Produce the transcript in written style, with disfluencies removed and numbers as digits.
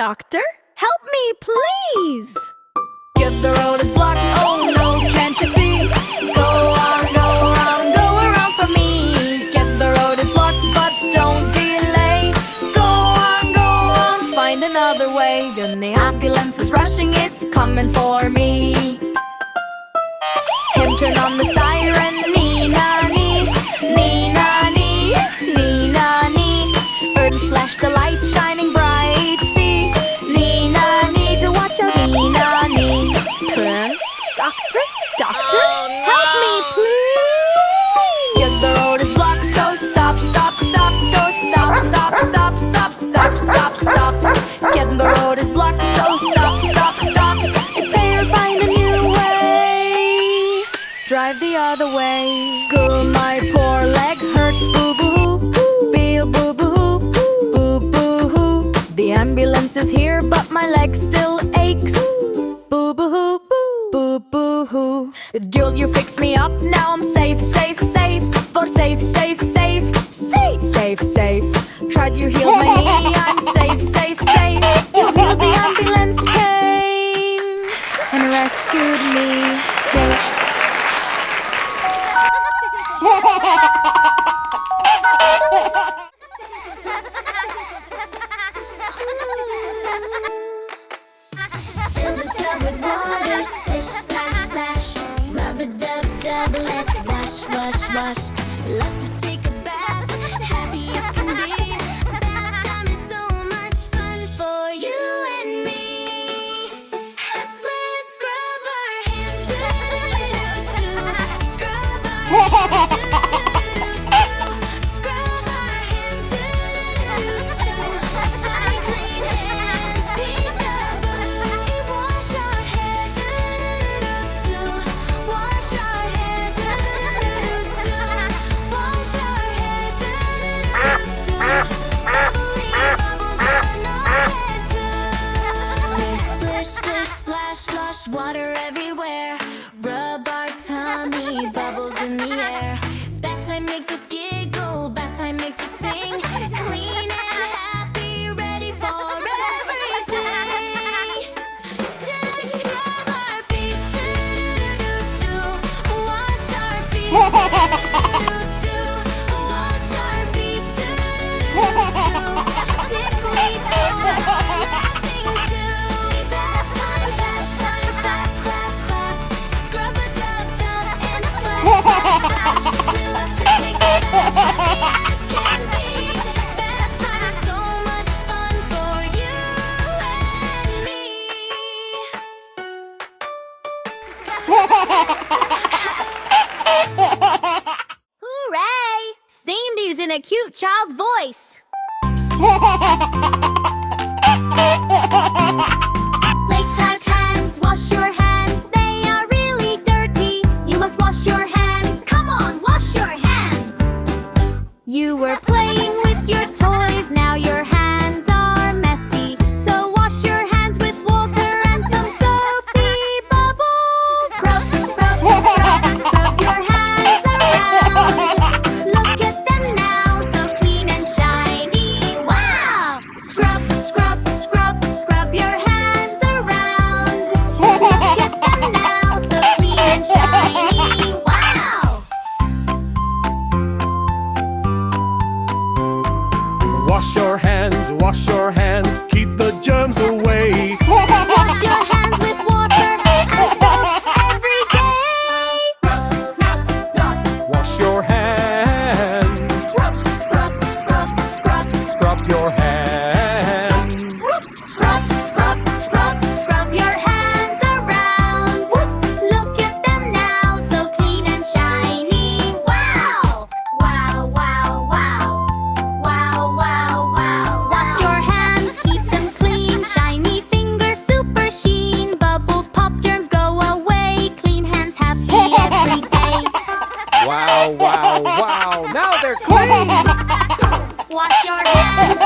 Doctor, help me, please! If the road is blocked, oh no, can't you see? Go around for me. If the road is blocked, but don't delay. Go on, find another way. Then the ambulance is rushing, it's coming for me. Him turn on the siren, nee-na-nee, nee-na-nee, nee-na-nee. Earth flash the light shining bright, see, nee-na-nee, to watch out, nee-na-nee. Doctor, help me, please! Yes, the road is blocked, so stop, don't stop. Get the road is blocked, so stop. It better find a new way. Drive the other way. Go, my poor leg hurts, boo-boo-hoo. Boo-boo-hoo, boo-boo-hoo. The ambulance is here, but my leg still aches. Boo-boo-hoo, boo-boo-hoo. Guild, you fixed me up, now I'm safe. For safe. Tried you healed my knee, I'm safe. You healed the ambulance came and rescued me. Fill the tub with water, splish, splash, splash. Rub-a-dub-dub, let's wash. Love to take a bath, happy as can be. Bath time is so much fun for you and me. Let's scrub our hands, do-do-do-do. Scrub our hands, do-do-do-do. Scrub our hands, do-do-do-do. Shiny clean hands, peek-a-boo. Wash our hair, do-do-do-do. Wash our hair, do-do-do-do. Wash our hair, do-do-do-do. Bubbly bubbles on our head too. Splish, splash, splosh, water everywhere. Rub our tummy, bubbles in the air. Bath time makes us giggle, bath time makes us sing. Clean and happy, ready for everything. Scrub our feet, do-do-do-do. Wash our feet, do-do-do-do. Wash our feet, do-do-do-do. Tickly toes are laughing too. Bath time, clap, clap. Scrub-a-dub-dub and splash. We love to take a bath, as can be. Bath time is so much fun for you and me. Hooray! Sandy's in a cute child voice. Lick our hands, wash your hands. They are really dirty. You must wash your hands. Come on, wash your hands. You were playing with your toys, now your hands are messy. So wash your hands with water and some soapy bubbles. Scrub your hands around. Look at them now, so clean and shiny. Wow! Scrub your hands around. Look at them now, so clean and shiny. Wow! Wash your hands, keep the germs away. Wash your hands with water and soap every day. Wash your hands, scrub your hands. Scrub your hands around. Look at them now, so clean and shiny. Wow! Wash your hands, keep them clean. Shiny fingers, super sheen. Bubbles pop, germs go away. Clean hands, happy every day. Wow, now they're clean. Wash your hands,